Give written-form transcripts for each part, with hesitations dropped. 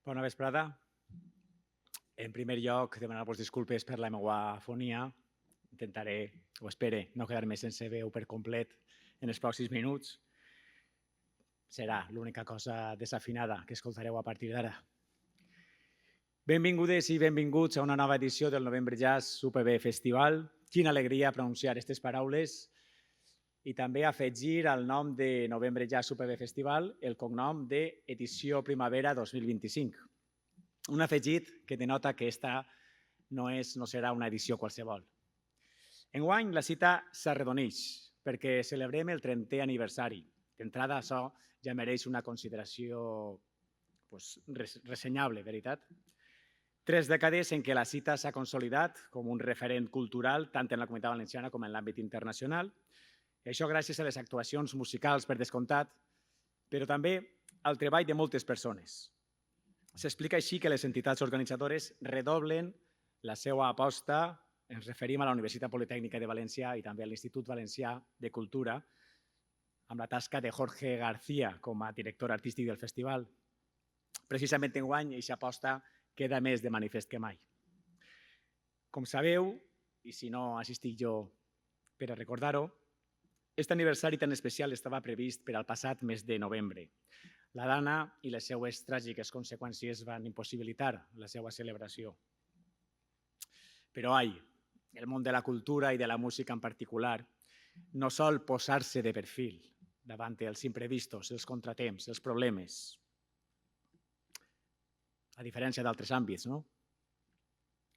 Bona vesprada. En primer lloc, demanar-vos disculpes per la meva afonia. Intentaré, o espere, no quedar-me sense veu per complet en els pròxims minuts. Serà l'única cosa desafinada que escoltareu a partir d'ara. Benvingudes i benvinguts a una nova edició del Novembre Jazz UPB Festival. Quina alegria pronunciar aquestes paraules i també afegir al nom de Novembre Jazz UPB Festival el cognom d'Edició Primavera 2025. Un afegit que denota que esta no serà una edició qualsevol. Enguany la cita s'arredoneix perquè celebrem el 30è aniversari. D'entrada, això ja mereix una consideració ressenyable, veritat? 3 dècades en què la cita s'ha consolidat com un referent cultural tant en la Comunitat Valenciana com en l'àmbit internacional. I això gràcies a les actuacions musicals, per descomptat, però també al treball de moltes persones. S'explica així que les entitats organitzadores redoblen la seva aposta, ens referim a la Universitat Politècnica de València i també a l'Institut Valencià de Cultura, amb la tasca de Jorge García com a director artístic del festival. Precisament enguany, aquesta aposta queda més de manifest que mai. Com sabeu, i si no assistic jo per a recordar-ho, aquest aniversari tan especial estava previst per al passat mes de novembre. La dana i les seues tràgiques conseqüències van impossibilitar la seva celebració. Però el món de la cultura i de la música en particular no sol posar-se de perfil davant els imprevistos, els contratemps, els problemes, a diferència d'altres àmbits, no?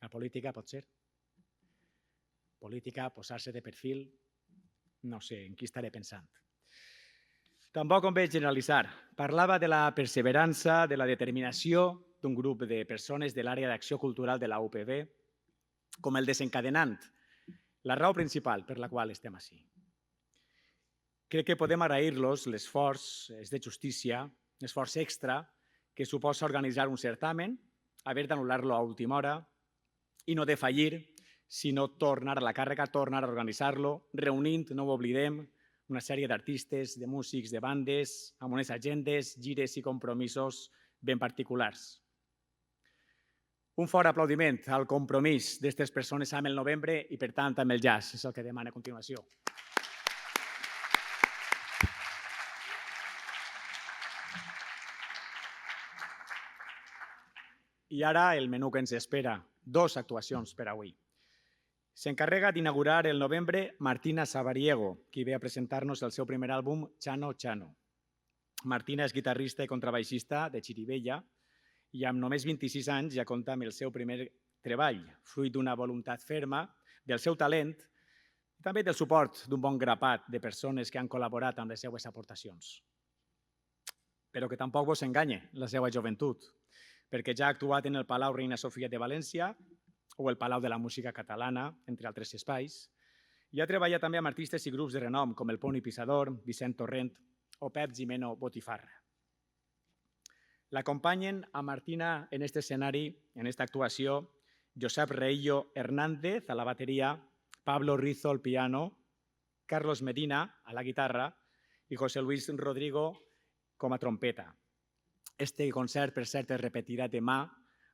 La política pot ser. Política, posar-se de perfil, no sé en qui estaré pensant. Tampoc em veig generalitzar. Parlava de la perseverança, de la determinació d'un grup de persones de l'àrea d'acció cultural de la UPB com el desencadenant, la raó principal per la qual estem ací. Crec que podem agrair-los l'esforç, és de justícia, l'esforç extra que suposa organitzar un certamen, haver d'anul·lar-lo a última hora i no defallir, sinó tornar a la càrrega, tornar a organitzar-lo, reunint, no ho oblidem, una sèrie d'artistes, de músics, de bandes, amb unes agendes, gires i compromisos ben particulars. Un fort aplaudiment al compromís d'aquestes persones amb el novembre i, per tant, amb el jazz, és el que demana a continuació. I ara el menú que ens espera, 2 actuacions per avui. S'encarrega d'inaugurar el novembre Martina Sabariego, qui ve a presentar-nos el seu primer àlbum, Chano Chano. Martina és guitarrista i contrabaixista de Xirivella i amb només 26 anys ja compta amb el seu primer treball, fruit d'una voluntat ferma, del seu talent i també del suport d'un bon grapat de persones que han col·laborat amb les seues aportacions. Però que tampoc vos enganye la seva joventut, perquè ja ha actuat en el Palau Reina Sofia de València o el Palau de la Música Catalana, entre altres espais, i ha treballat també amb artistes i grups de renom com el Poni Pisador, Vicent Torrent o Pep Gimeno Botifarra. L'acompanyen a Martina en aquest escenari, en aquesta actuació, Josep Reillo Hernández a la bateria, Pablo Rizo al piano, Carlos Medina a la guitarra i José Luis Rodrigo com a trompeta. Este concert, per cert, es repetirà demà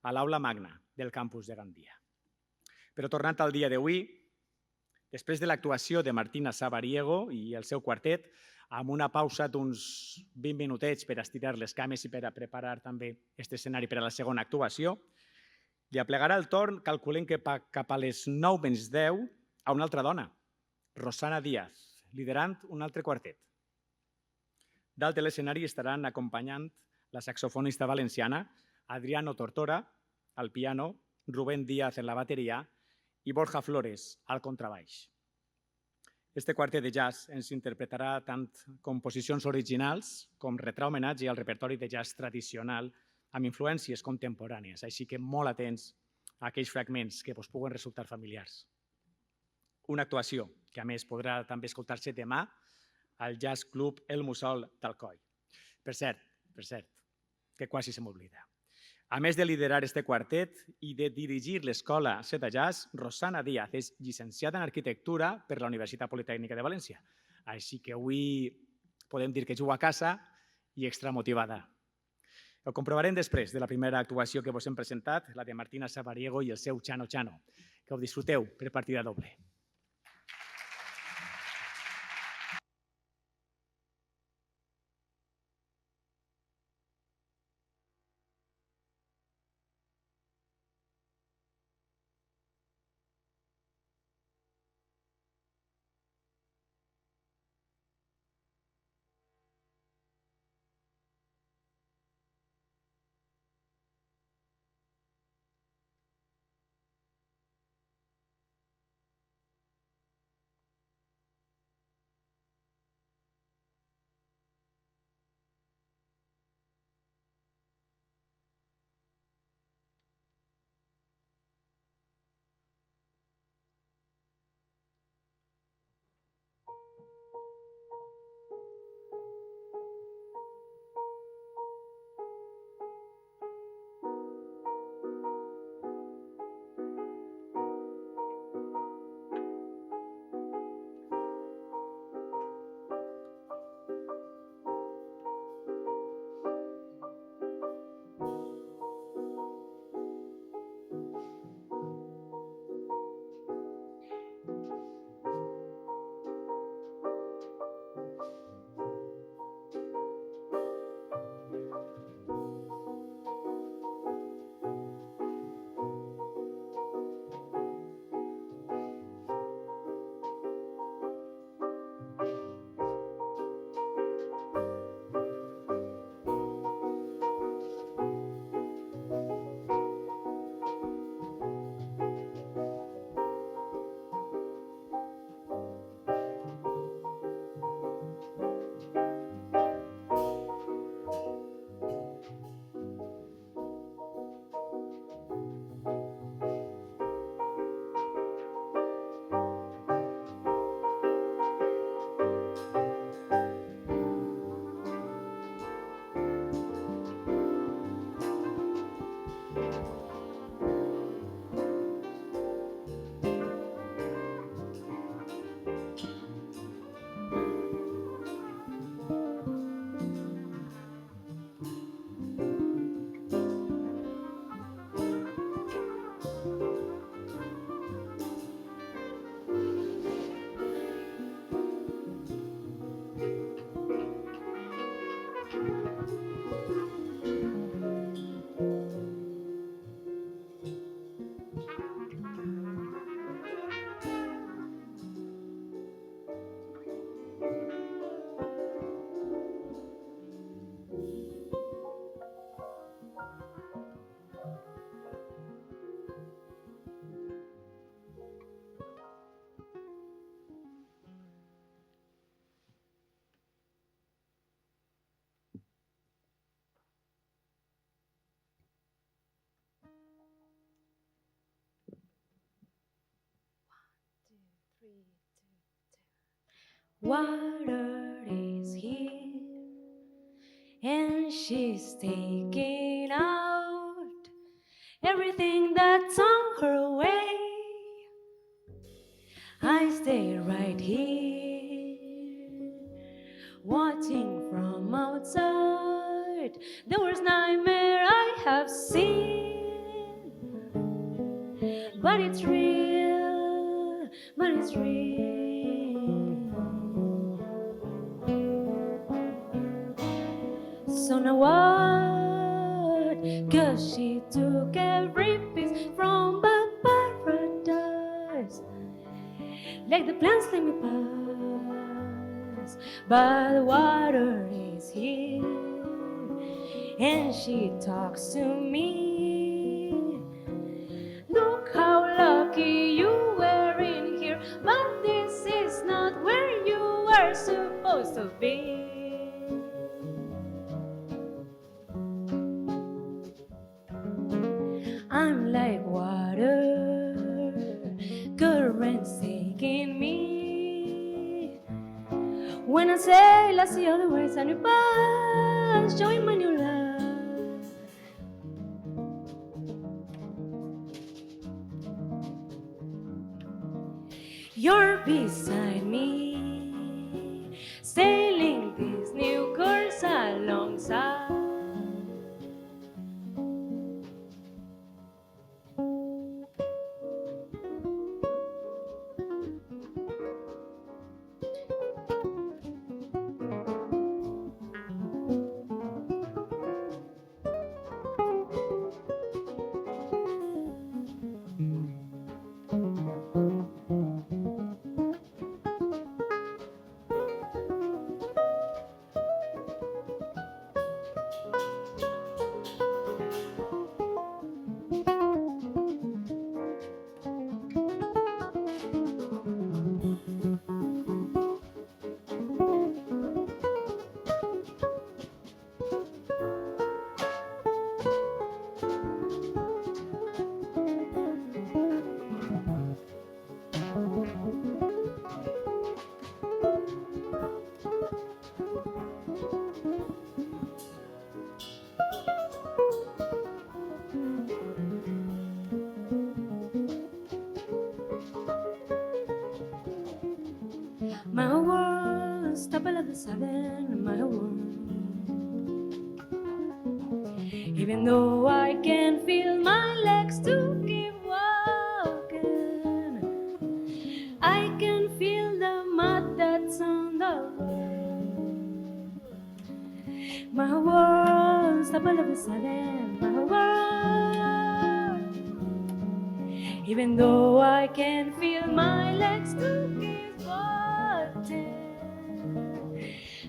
a l'Aula Magna del campus de Gandia. Però tornant al dia d'avui, després de l'actuació de Martina Sabariego i el seu quartet, amb una pausa d'uns 20 minutets per estirar les cames i per a preparar també aquest escenari per a la segona actuació, li aplegarà el torn, calculem que cap a les 9:10, a una altra dona, Rosana Díaz, liderant un altre quartet. Dalt de l'escenari estaran acompanyant la saxofonista valenciana Adriano Tortora al piano, Rubén Díaz en la bateria i Borja Flores al contrabaix. Este quartet de jazz ens interpretarà tant composicions originals com retrar homenatge al repertori de jazz tradicional amb influències contemporànies, així que molt atents a aquells fragments que vos puguen resultar familiars. Una actuació que a més podrà també escoltar-se demà al Jazz Club El Mussol d'Alcoi. Per cert, que quasi se m'oblida. A més de liderar este quartet i de dirigir l'escola Zeta Jazz, Rosana Díaz és llicenciada en arquitectura per la Universitat Politècnica de València. Així que avui podem dir que juga a casa i extramotivada. Ho comprovarem després de la primera actuació que vos hem presentat, la de Martina Sabariego i el seu Chano Chano. Que ho disfruteu per partida doble. Water is here, and she's taking out everything that's on her way. I stay right here, watching from outside the worst nightmare I have seen. But it's real, but it's real. So now what? 'Cause she took every piece from the paradise, like the plants let me pass. But the water is here, and she talks to me. Look how lucky you were in here, but this is not where you are supposed to be. I'm like water, currents taking me. When I sail, I see other words and you pass, showing my new love. You're beside me, sailing this new course alongside. My world, stop all of a sudden, my world. Even though I can feel my legs to keep walking, I can feel the mud that's on the road. My world, stop all of a sudden, my world. Even though I can feel my legs to keep walking,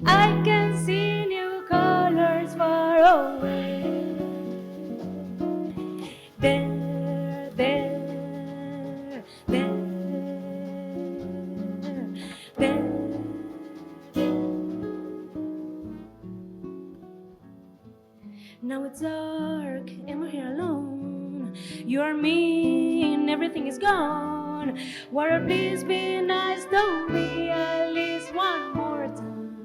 I can see new colors far away. There, there, there, there. Now it's dark and we're here alone. You are me and everything is gone. Water, please be nice to me at least one more time.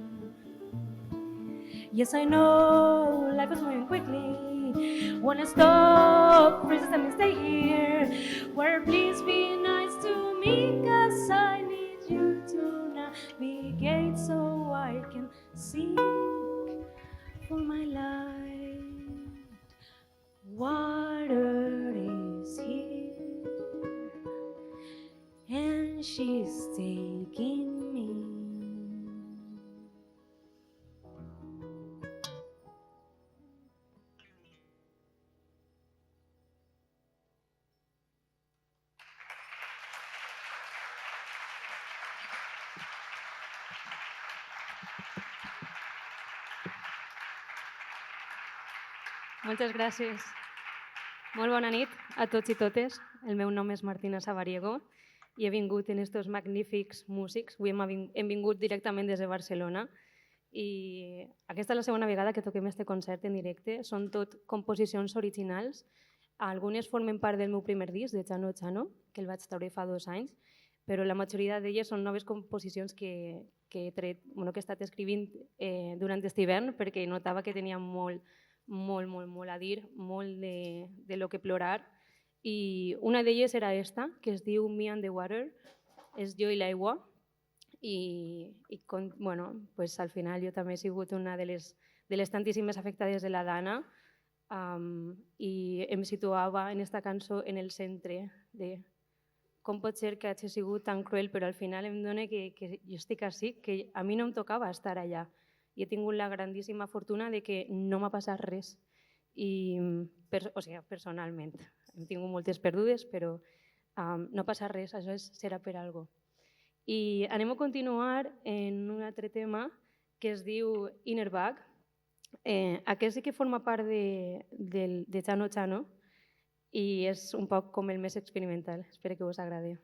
Yes, I know life is moving quickly. Wanna stop, freeze and stay here. Water, please be nice to me, 'cause I need you to navigate so I can seek for my life. Water is here and she's taking me. Moltes gràcies. Molt bona nit a tots i totes. El meu nom és Martina Sabariego i he vingut en estos magnífics músics. Avui hem vingut directament des de Barcelona i aquesta és la segona vegada que toquem este concert en directe. Són tot composicions originals. Algunes formen part del meu primer disc, de Chano Chano, que el vaig treure fa 2 anys, però la majoria d'elles són noves composicions que he estat escrivint durant aquest hivern perquè notava que tenia molt a dir, molt de lo que plorar. I una d'elles era esta, que es diu Me and the Water, és jo i l'aigua. I pues, al final jo també he sigut una de les tantíssimes afectades de la Dana i em situava en aquesta cançó en el centre de com pot ser que hagi sigut tan cruel, però al final em dona que jo estic així, que a mi no em tocava estar allà. I he tingut la grandíssima fortuna de que no m'ha passat res, personalment. Hem tingut moltes perdudes, però no ha passat res, això serà per alguna cosa. I anem a continuar en un altre tema que es diu Inner Bag. Aquest sí que forma part de Chano Chano i és un poc com el més experimental. Espero que us agradi.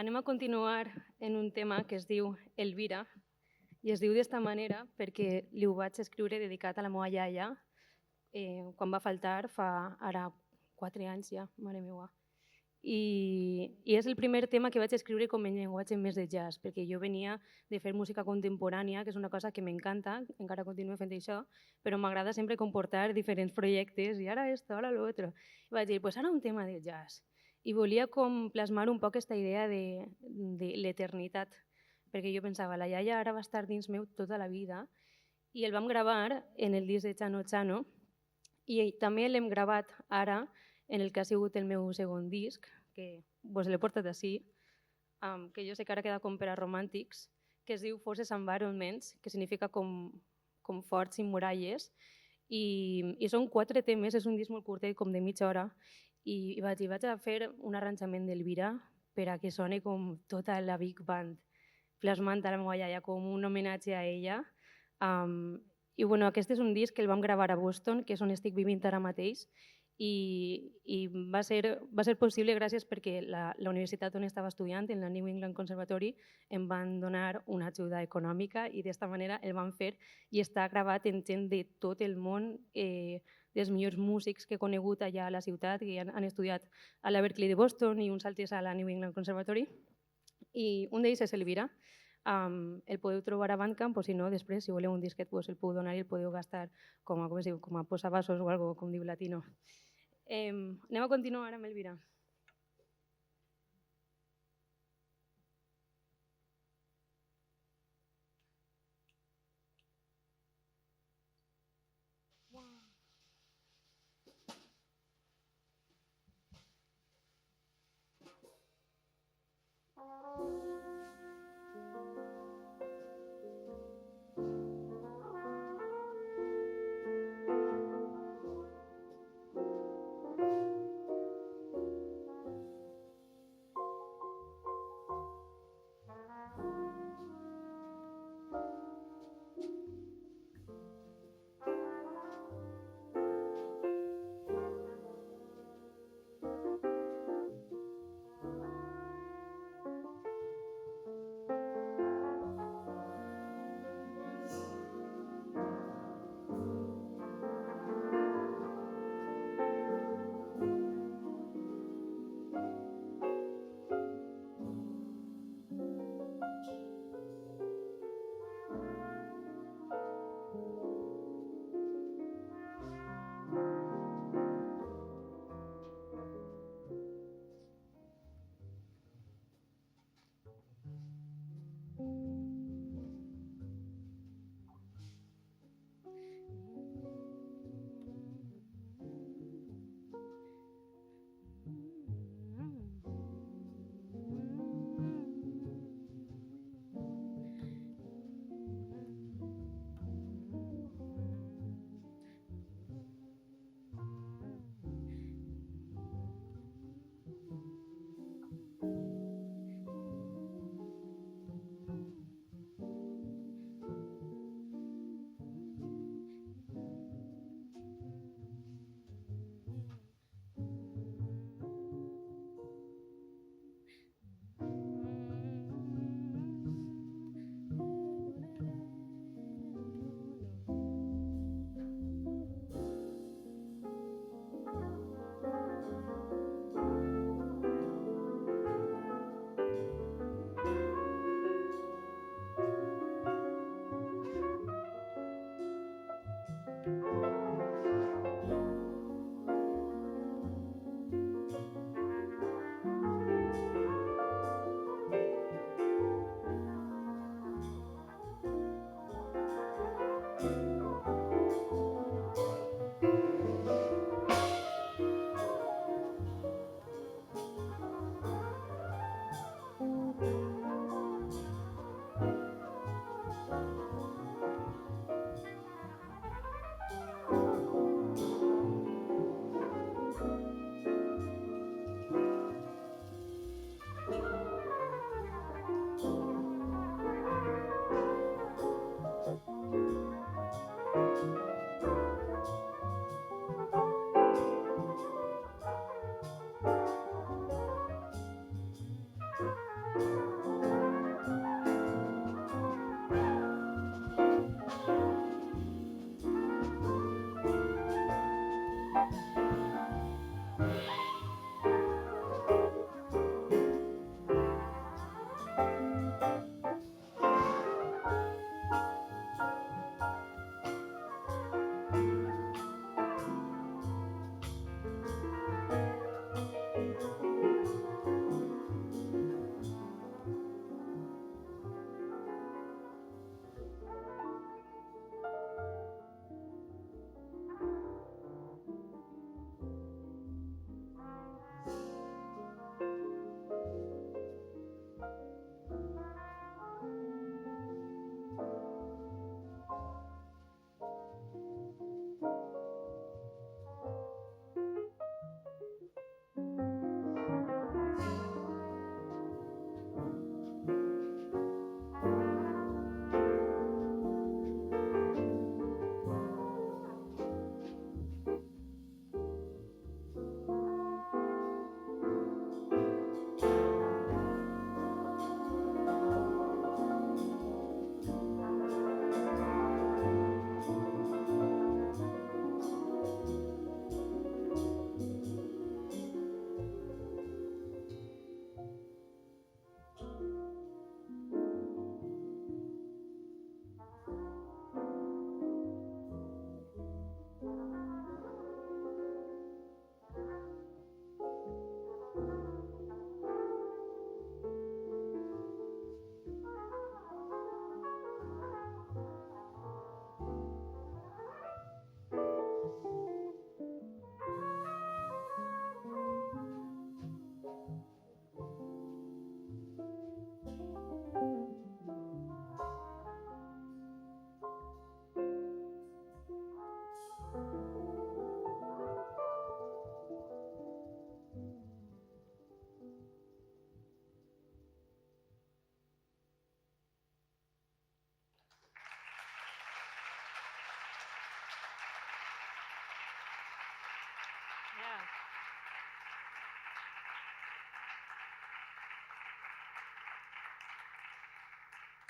Anem a continuar en un tema que es diu Elvira, i es diu d'esta manera perquè li ho vaig escriure dedicat a la meva iaia quan va faltar fa ara 4 anys ja, mare meva. I és el primer tema que vaig escriure com en llenguatge més de jazz, perquè jo venia de fer música contemporània, que és una cosa que m'encanta, encara continuo fent això, però m'agrada sempre comportar diferents projectes, i ara esto, ara lo otro. I vaig dir, pues ara un tema de jazz. I volia com plasmar un poc aquesta idea de l'eternitat, perquè jo pensava, la iaia ara va estar dins meu tota la vida, i el vam gravar en el disc de Chano Chano, i també l'hem gravat ara en el que ha sigut el meu segon disc, que vos l'he portat així, que jo sé que ara queda com per a romàntics, que es diu Forces Environments, que significa com forts i muralles, i són 4 temes, és un disc molt curtet, com de mitja hora, i vaig a fer un arranjament d'Elvira per a que soni com tota la Big Band, plasmant a la meva iaia com un homenatge a ella. I bueno, aquest és un disc que el vam gravar a Boston, que és on estic vivint ara mateix, i va ser possible gràcies perquè la universitat on estava estudiant, en la New England Conservatory, em van donar una ajuda econòmica i d'esta manera el van fer i està gravat en gent de tot el món, dels millors músics que he conegut allà a la ciutat, que han estudiat a la Berklee de Boston i uns altres a la New England Conservatory. I un d'ells és Elvira. El podeu trobar a Bandcamp, o si no, després, si voleu un disquet, pues el podeu donar i el podeu gastar com a posavasos o algo, com diu Latino. Anem a continuar amb Elvira.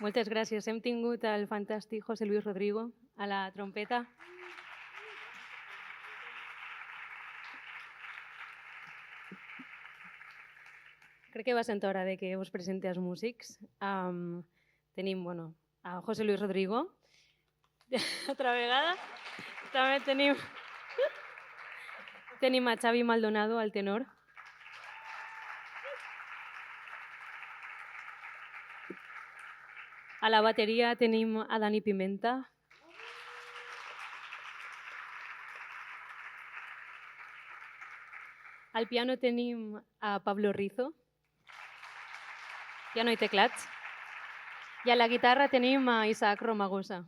Moltes gràcies. Hem tingut el fantàstic José Luis Rodrigo a la trompeta. Crec que va ser hora de que us presenti els músics. Tenim a José Luis Rodrigo, altra vegada. També tenim a Xavi Maldonado, al tenor. A la bateria tenim a Dani Pimenta. Al piano tenim a Pablo Rizo, piano i teclats. I a la guitarra tenim a Isaac Romagosa.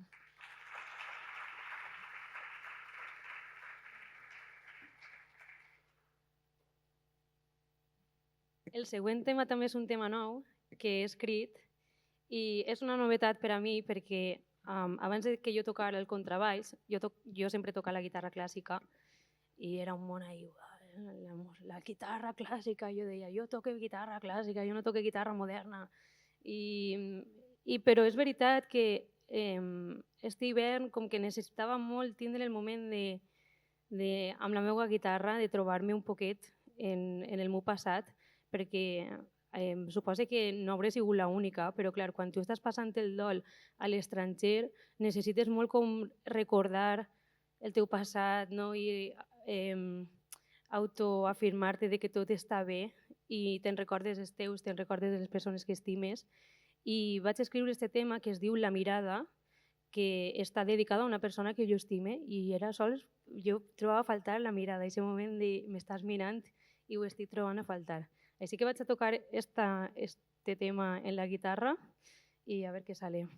El següent tema també és un tema nou que he escrit i és una novetat per a mi perquè abans que jo tocara el contrabaix, jo sempre tocava la guitarra clàssica i era un món ahí, la guitarra clàssica, jo deia, jo toco guitarra clàssica, jo no toco guitarra moderna. Però és veritat que este hivern com que necessitava molt tindre el moment amb la meva guitarra de trobar-me un poquet en el meu passat, perquè suposo que no hauré sigut l'única, però clar, quan tu estàs passant el dol a l'estranger necessites molt com recordar el teu passat, no? I autoafirmar-te de que tot està bé i te'n recordes els teus, te'n recordes de les persones que estimes. I vaig escriure aquest tema que es diu La mirada, que està dedicada a una persona que jo estime i era sols, jo trobava a faltar la mirada, aquest moment de m'estàs mirant i ho estic trobant a faltar. Així que vaig a tocar este tema en la guitarra i a veure què sale.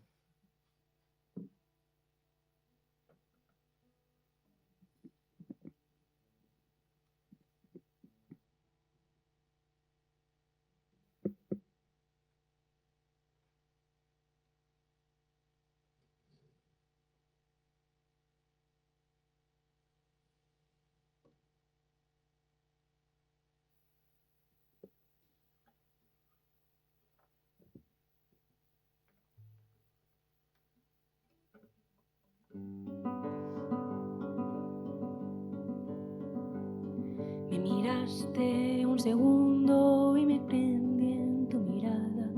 Me miraste un segundo y me prendí en tu mirada.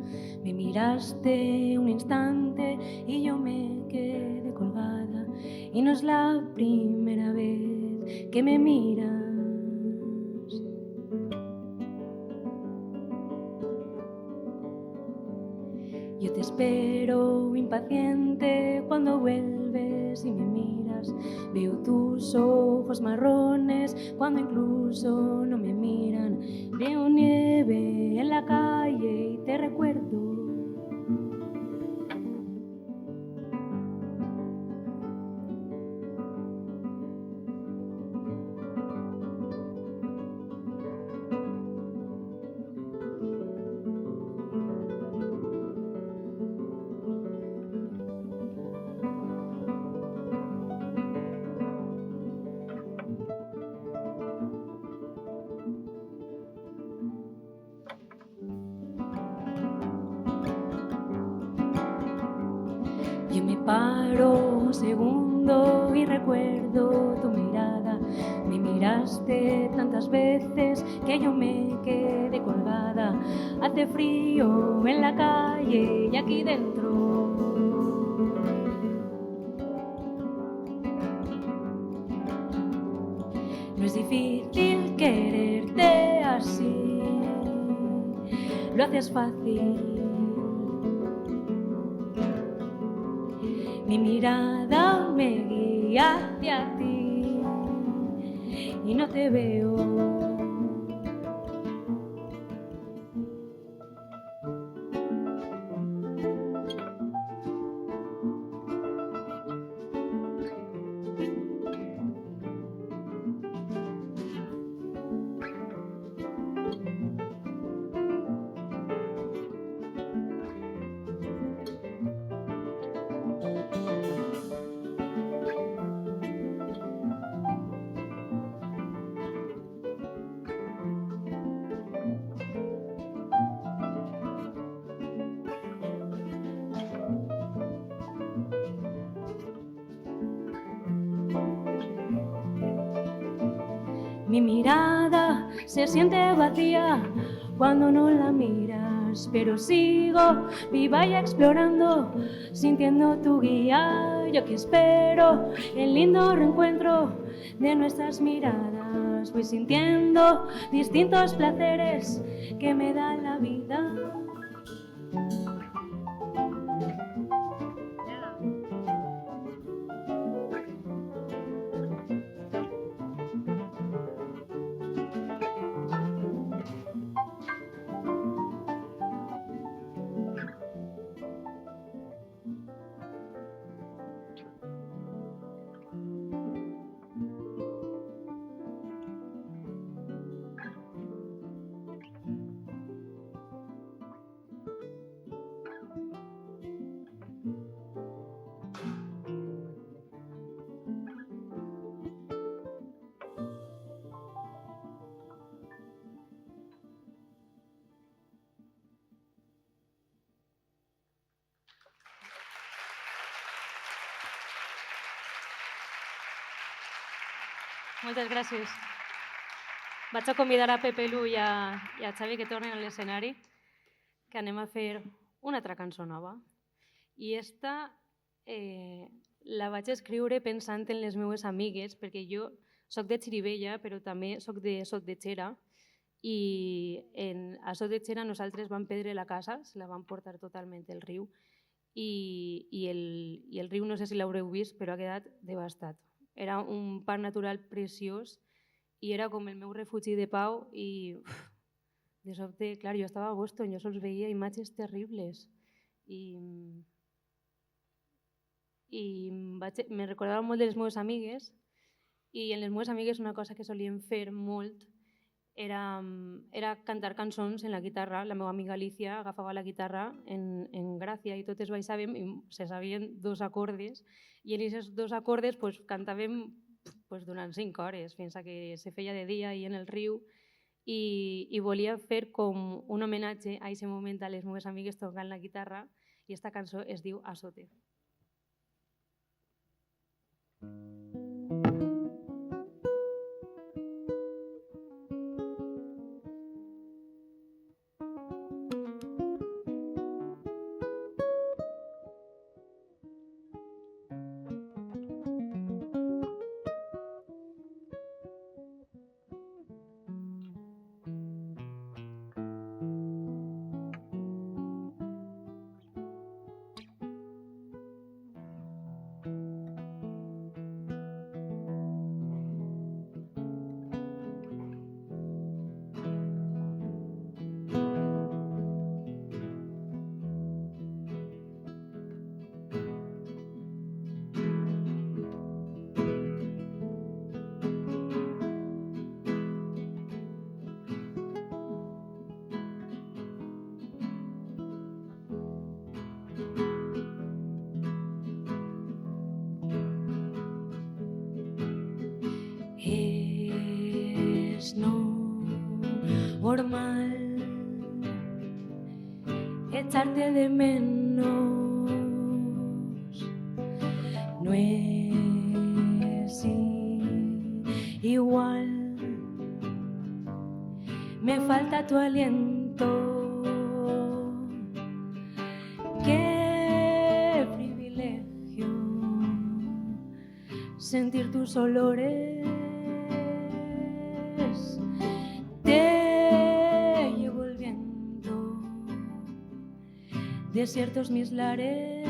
Me miraste un instante y yo me quedé colgada. Y no es la primera vez que me miras. Yo te espero impaciente cuando vuelves y me miras. Veo tus ojos marrones cuando incluso no me miran. Veo nieve en la calle y te recuerdo. Yo me paro un segundo y recuerdo tu mirada. Me miraste tantas veces que yo me quedé colgada. Hace frío en la calle y aquí dentro. No es difícil quererte así, lo haces fácil. Mi mirada me guía hacia ti y no te veo. Mi mirada se siente vacía cuando no la miras, pero sigo viva y explorando, sintiendo tu guía. Yo que espero el lindo reencuentro de nuestras miradas. Voy sintiendo distintos placeres que me da la vida. Moltes gràcies. Vaig a convidar a Pepe Lu i a Xavi que tornin a l'escenari, que anem a fer una altra cançó nova. I esta la vaig escriure pensant en les meves amigues, perquè jo soc de Xirivella, però també soc de Sot de Xera, i a Sot de Xera nosaltres vam perdre la casa, se la vam portar totalment el riu, i el riu, no sé si l'haureu vist, però ha quedat devastat. Era un parc natural preciós i era com el meu refugi de pau i de sobte, clar, jo estava a Boston, jo sols veia imatges terribles i me recordava molt de les meves amigues i en les meves amigues una cosa que solíem fer molt era cantar cançons en la guitarra. La meva amiga Alicia agafava la guitarra en Gràcia i totes baixàvem i se sabien 2 acordes i en aquests 2 acordes cantàvem durant 5 hores fins que se feia de dia i en el riu i volia fer com un homenatge a aquest moment a les meves amigues tocant la guitarra i esta cançó es diu Azote. Es normal echarte de menos, no es igual, me falta tu aliento, qué privilegio sentir tus olores. Desiertos mis lares.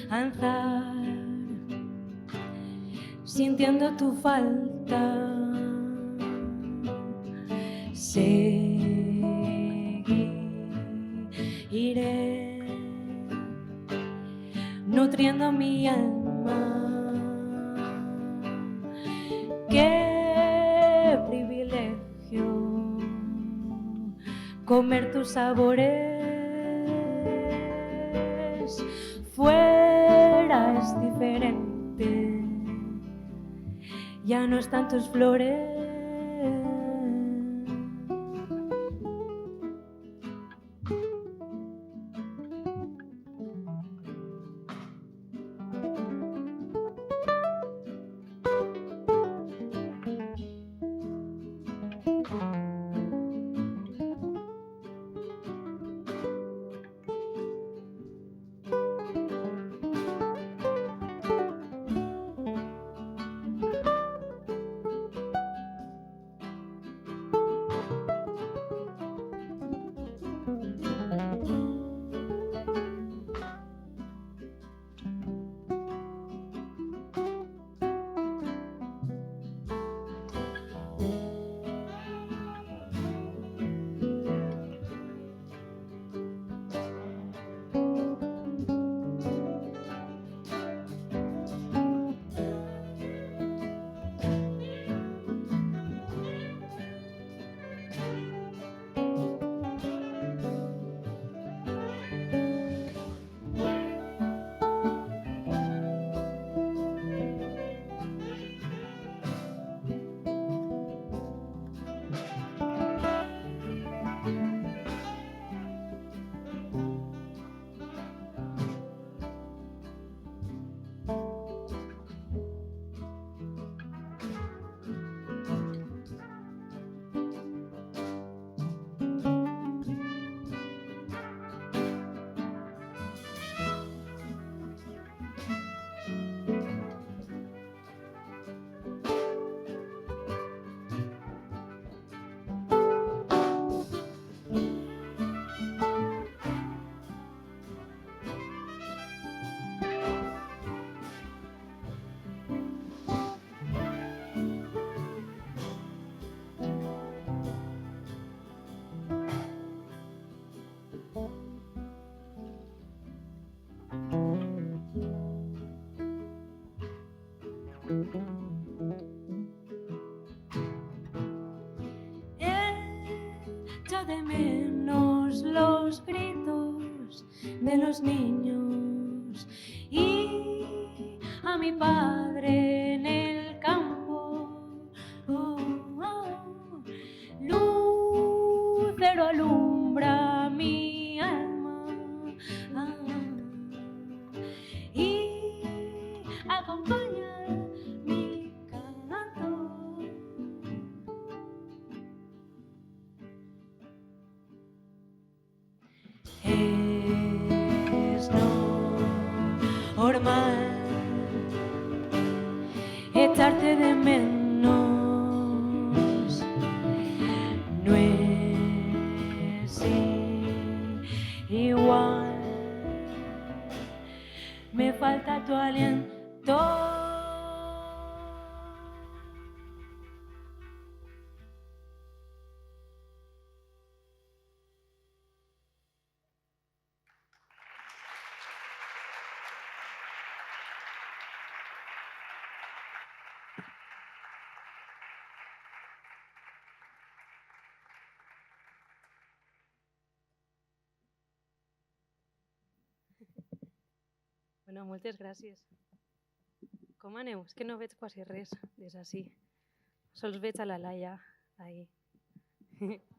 Avanzar, sintiendo tu falta. Seguiré nutriendo mi alma. Qué privilegio comer tus sabores. Fuera es diferente, ya no están tus flores. de menos los gritos de los niños y a mi padre en el campo. Oh, oh. Lucero alumbra mi alma y acompaña mi canto. Es normal echarte de menos, no es igual, me falta tu aliento. Bueno, moltes gràcies. Com aneu? És que no veig quasi res des d'ací. Sols veig a la Laia ahí.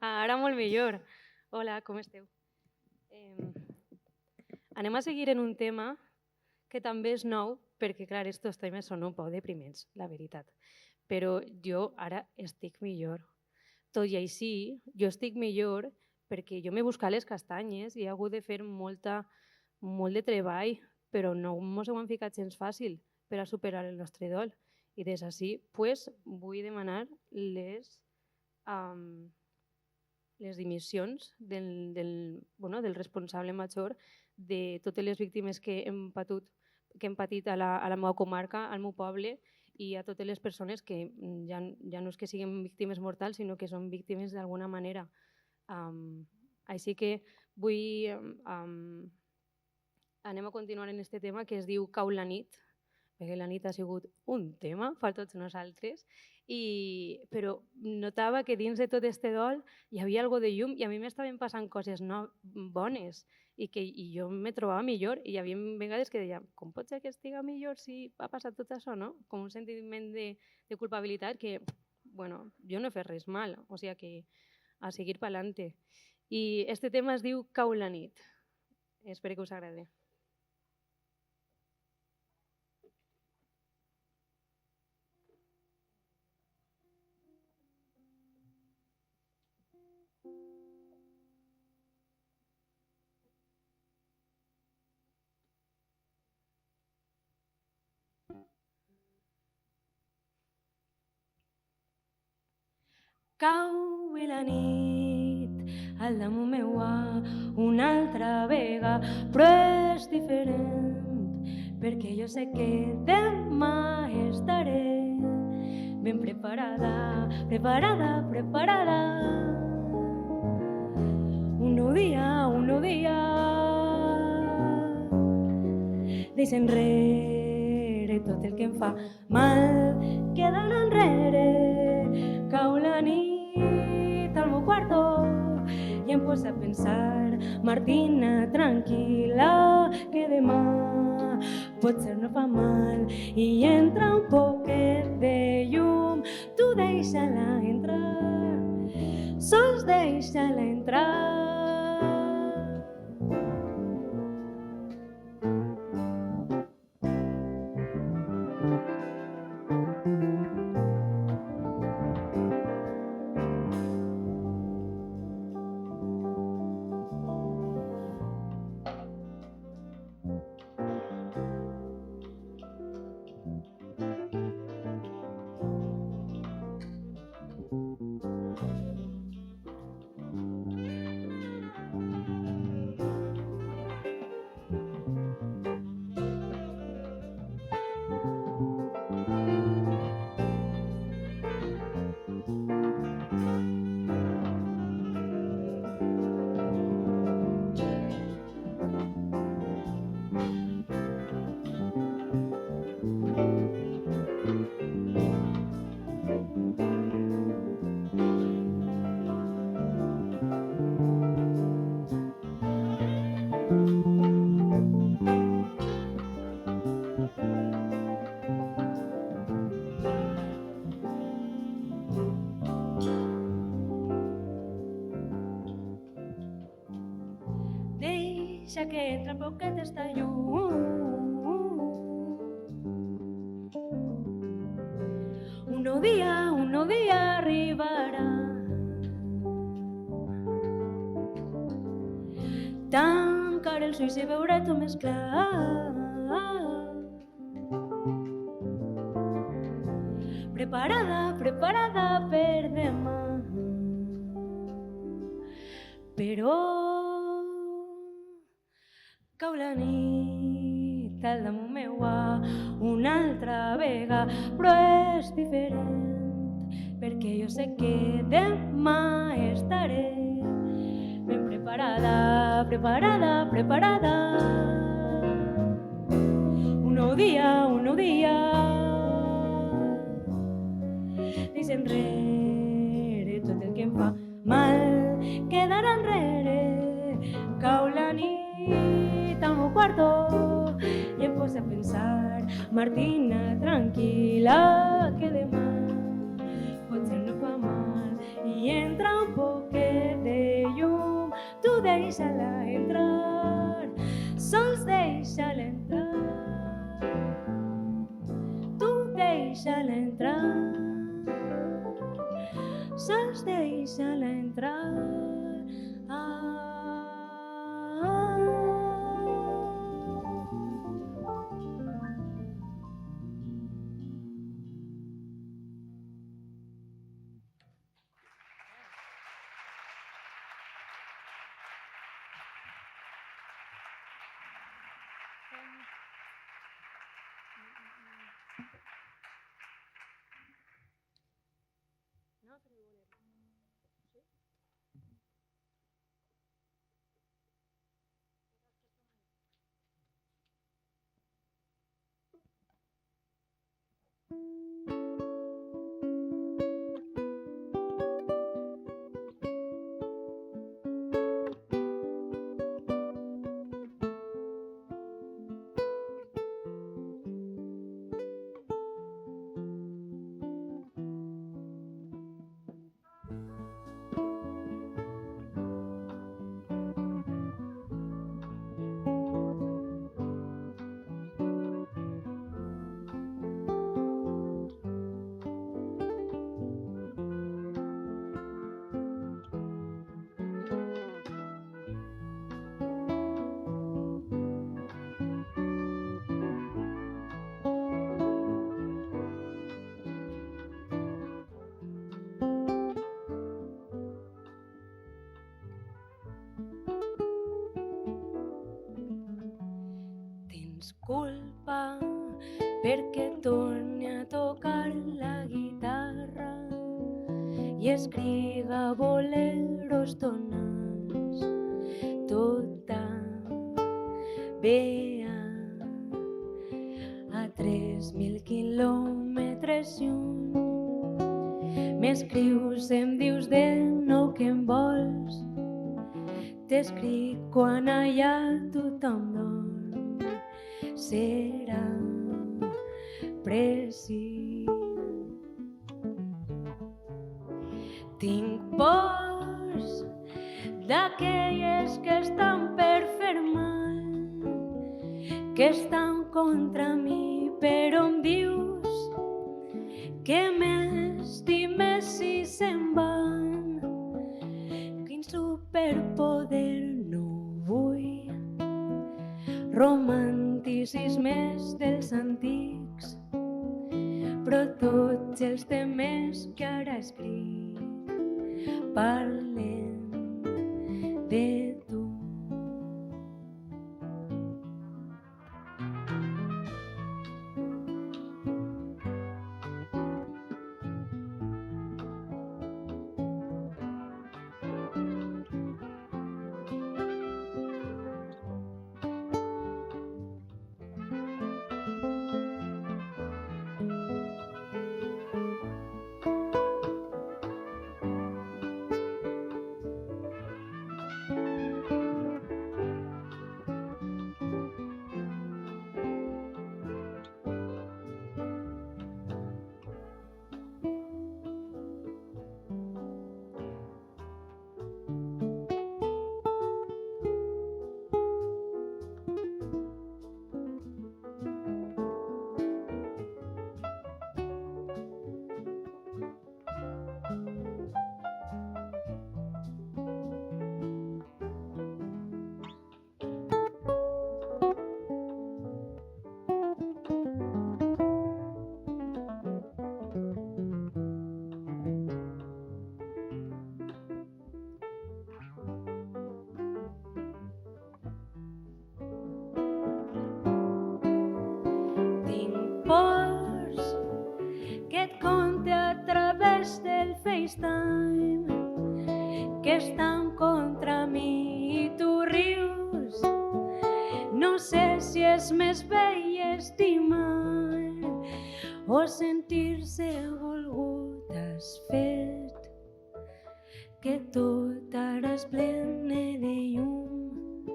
Ara molt millor. Hola, com esteu? Anem a seguir en un tema que també és nou, perquè clar, estos temes són un poc depriments, la veritat. Però jo ara estic millor. Tot i així, jo estic millor perquè jo m'he buscat les castanyes i he hagut de fer molt de treball, però no ens ho han ficat gens fàcil per a superar el nostre dol. I des d'ací vull demanar les dimissions del responsable major de totes les víctimes que hem patit a la meva comarca, al meu poble, i a totes les persones que ja no és que siguin víctimes mortals, sinó que són víctimes d'alguna manera. Així que anem a continuar en aquest tema que es diu Cau la nit, perquè la nit ha sigut un tema per tots nosaltres, però notava que dins de tot aquest dol hi havia alguna de llum i a mi m'estaven passant coses bones i jo me trobava millor i hi havia vegades que deia, com pot ser que estiga millor si ha passat tot això, no? Com un sentiment de culpabilitat que, bueno, jo no he fet res mal, o sigui que a seguir pa'lante. I este tema es diu Cau la nit. Espero que us agradi. Cau la nit al damunt meua una altra vegada, però és diferent perquè jo sé que demà estaré ben preparada. Un nou dia, deixa enrere tot el que em fa mal, quedant enrere. Cau la nit al meu quarto i em posa a pensar, Martina, tranquil·la, que demà potser no fa mal i entra un poquet de llum. Tu deixa-la entrar, sols deixa-la entrar. deixa que entra poquet esta llum. Un nou dia arribarà. Tancar els ulls i veure tot més clar. Preparada per demà. Però cau la nit al damunt meua una altra vegada, però és diferent perquè jo sé que demà estaré ben preparada. Un nou dia deixa enrere tot el que em fa mal, quedarà enrere. Cau la nit al meu quarto i em poso a pensar, Martina, tranquil·la, que demà potser no fa mal i entra un poquet de llum. Tu deixa-la entrar, sols deixa-la entrar. Tu deixa-la entrar, sols deixa-la entrar. Tens culpa perquè torni a tocar la guitarra i escriga boleros tonals tota vea a 3.000 quilòmetres lluny. M'escrius, em dius de nou que em vols, t'escric quan allà tothom dorm. Serà precís. Tinc pors d'aquelles que estan per fer mal, que estan contra mi, però em dius que m'estimes si se'n van. Quin superpoder no vull, romanticismes dels antics, però tots els temes que ara escric parlen de tu. time, que estan contra mi i tu rius. No sé si és més vell estimar o sentir-se volgut. Has fet que tot ara es plene de llum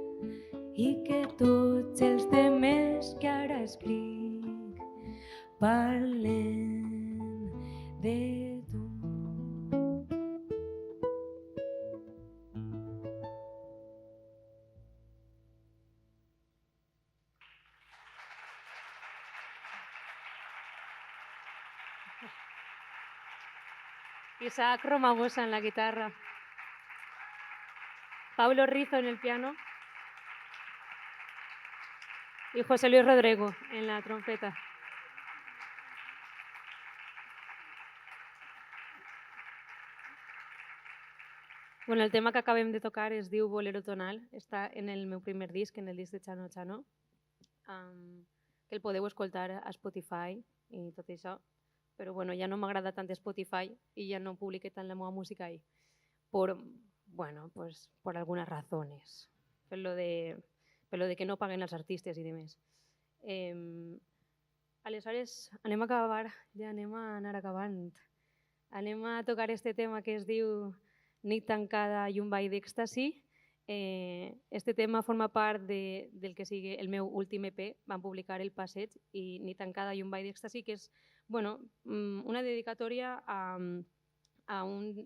i que tots els temes que ara escric parlen de tu. Isaac Romagosa en la guitarra, Pablo Rizo en el piano y José Luis Rodrigo en la trompeta. Bueno, el tema que acabem de tocar es diu Bolero Tonal, està en el meu primer disc, en el disc de Chano Chano, que el podeu escoltar a Spotify i tot això, però bueno, ja no m'agrada tant Spotify i ja no publiqué tant la meva música ahí, por algunes razones, per lo de que no paguen els artistes i demés. Aleshores, anem a acabar, ja anem a anar acabant. Anem a tocar este tema que es diu Nit tancada i un ball d'èxtasi. Este tema forma part del que sigui el meu últim EP. Vam publicar El Passeig i Nit tancada i un ball d'èxtasi, que és una dedicatòria a un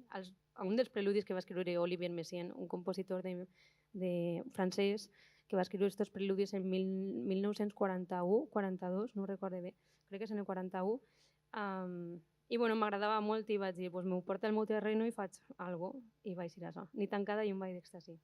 dels preludis que va escriure Olivier Messiaen, un compositor francès que va escriure aquests preludis en 1941-42, no ho recordo bé, crec que és en el 41. I m'agradava molt i vaig dir, m'ho porta al meu terreno i faig alguna cosa. I vaig dir això, Nit tancada i un ball d'èxtasi.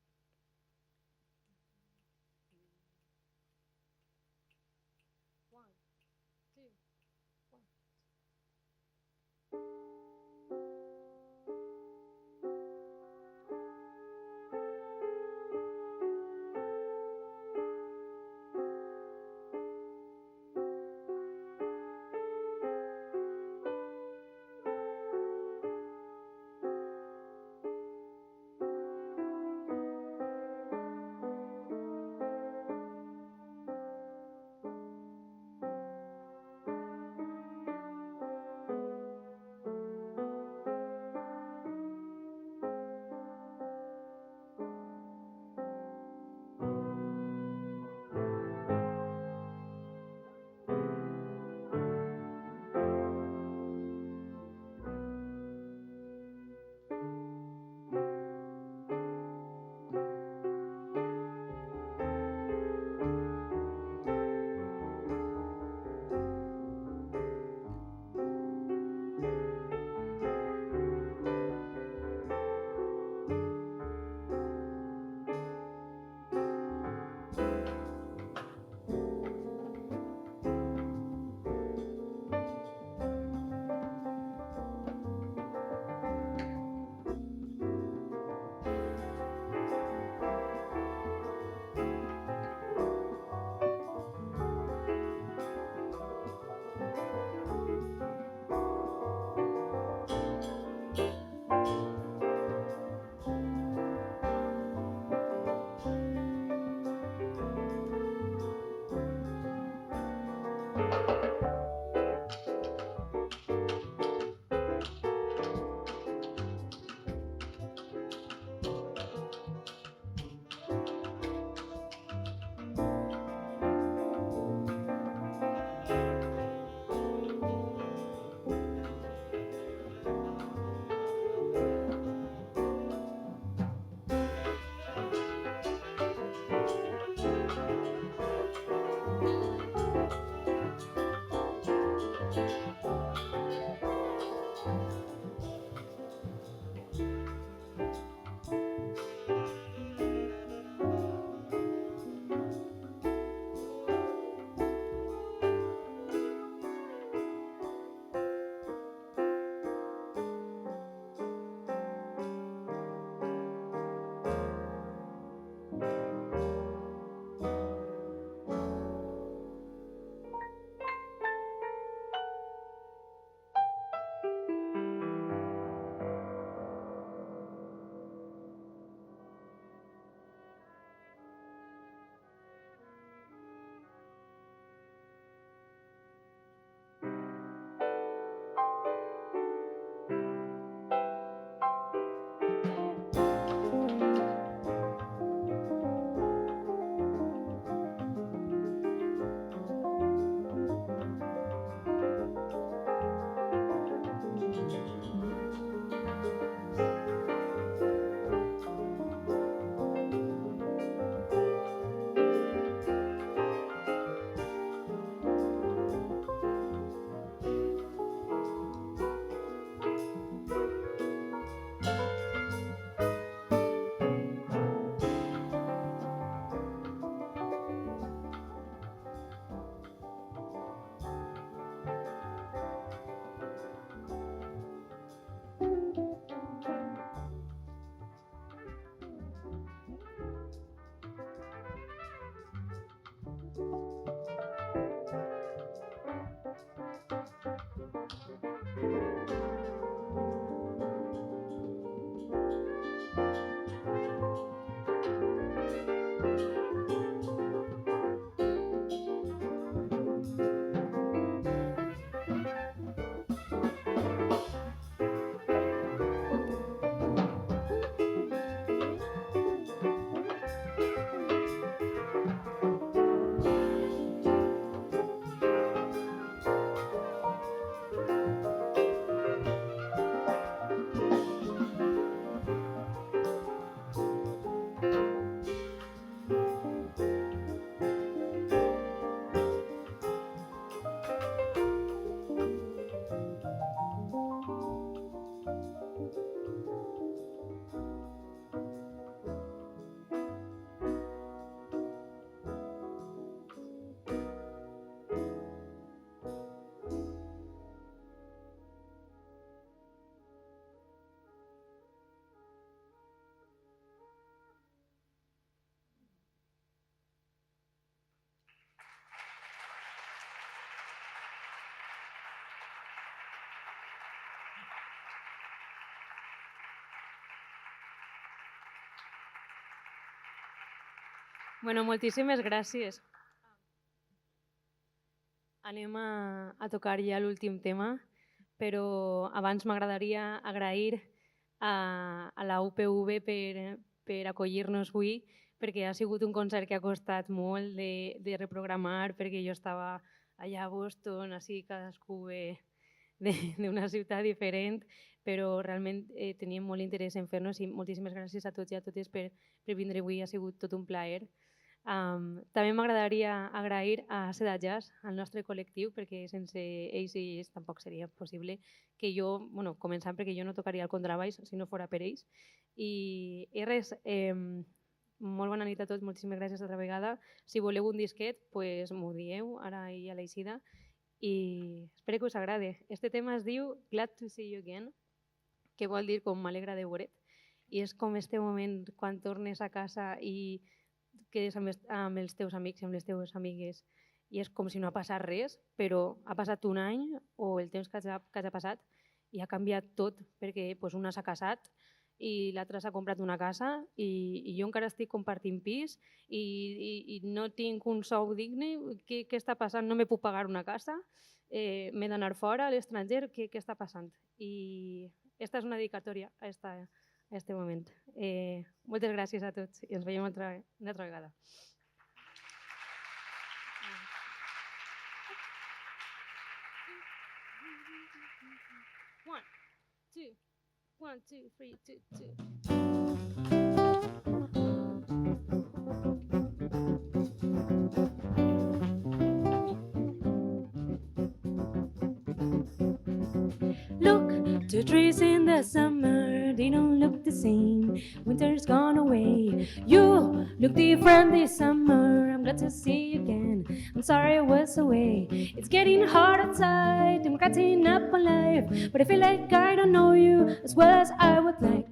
Bueno, moltíssimes gràcies. Anem a tocar ja l'últim tema, però abans m'agradaria agrair a la UPV per acollir-nos avui, perquè ha sigut un concert que ha costat molt de reprogramar, perquè jo estava allà a Boston, així cadascú ve d'una ciutat diferent, però realment teníem molt interès en fer-nos i moltíssimes gràcies a tots i a totes per vindre avui, ha sigut tot un plaer. També m'agradaria agrair a Seda Jazz, al nostre col·lectiu, perquè sense ells tampoc seria possible que jo, bueno, començant perquè jo no tocaria el contrabaix si no fora per ells. I res, molt bona nit a tots, moltíssimes gràcies altra vegada. Si voleu un disquet, pues m'ho dieu ara i a l'eixida i espero que us agrade. Este tema es diu Glad to see you again, que vol dir com m'alegra de veure't, i és com este moment quan tornes a casa i quedes amb els teus amics i amb les teves amigues i és com si no ha passat res, però ha passat un any o el temps que hagi passat i ha canviat tot perquè pues, una s'ha casat i l'altra s'ha comprat una casa i jo encara estic compartint pis i no tinc un sou digne. Què està passant? No me puc pagar una casa? M'he d'anar fora a l'estranger? Què està passant? I esta és una dedicatòria a este moment. Moltes gràcies a tots i ens veiem una altra vegada. One, two, three, two. Look, two trees in the summer, they don't look the same. Winter's gone away. You look different this summer. I'm glad to see you again. I'm sorry I was away. It's getting hard outside. I'm catching up on life, but I feel like I don't know you as well as I would like.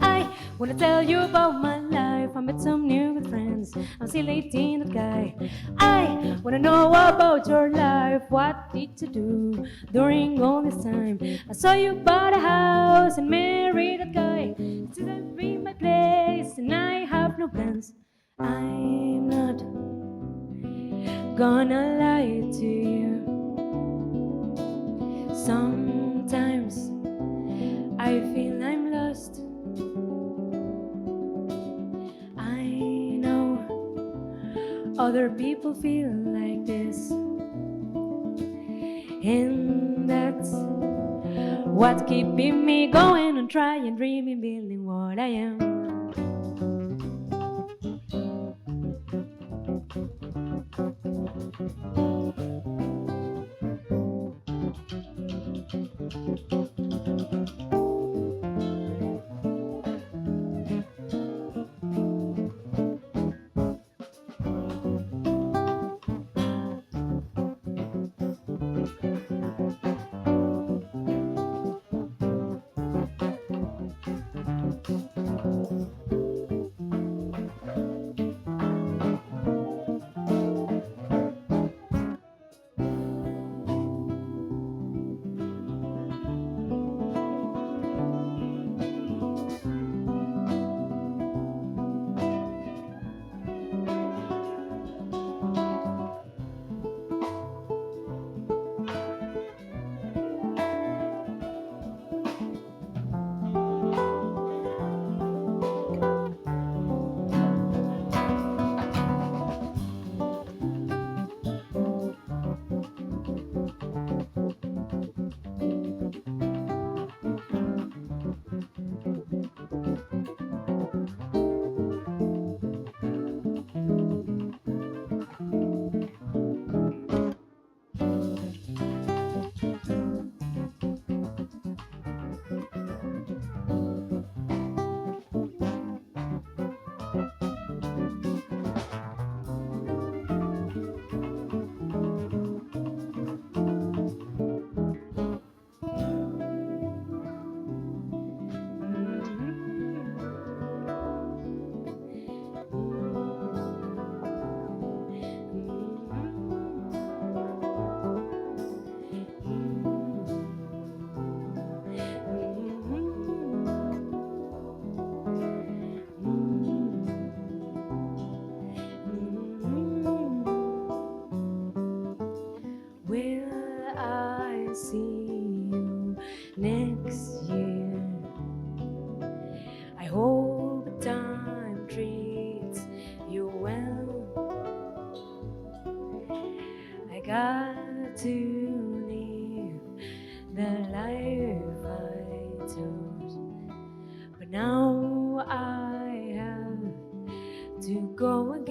I wanna tell you about my life. I met some new good friends. I'm still 18, that guy. I wanna know about your life. What did you do during all this time? I saw you bought a house and married that guy. Didn't be my place, and I have no plans. I'm not gonna lie to you. Sometimes I feel I'm lost. Other people feel like this, and that's what's keeping me going and trying, dreaming, building what I am. hope time treats you well. I got to live the life I chose, but now I have to go again.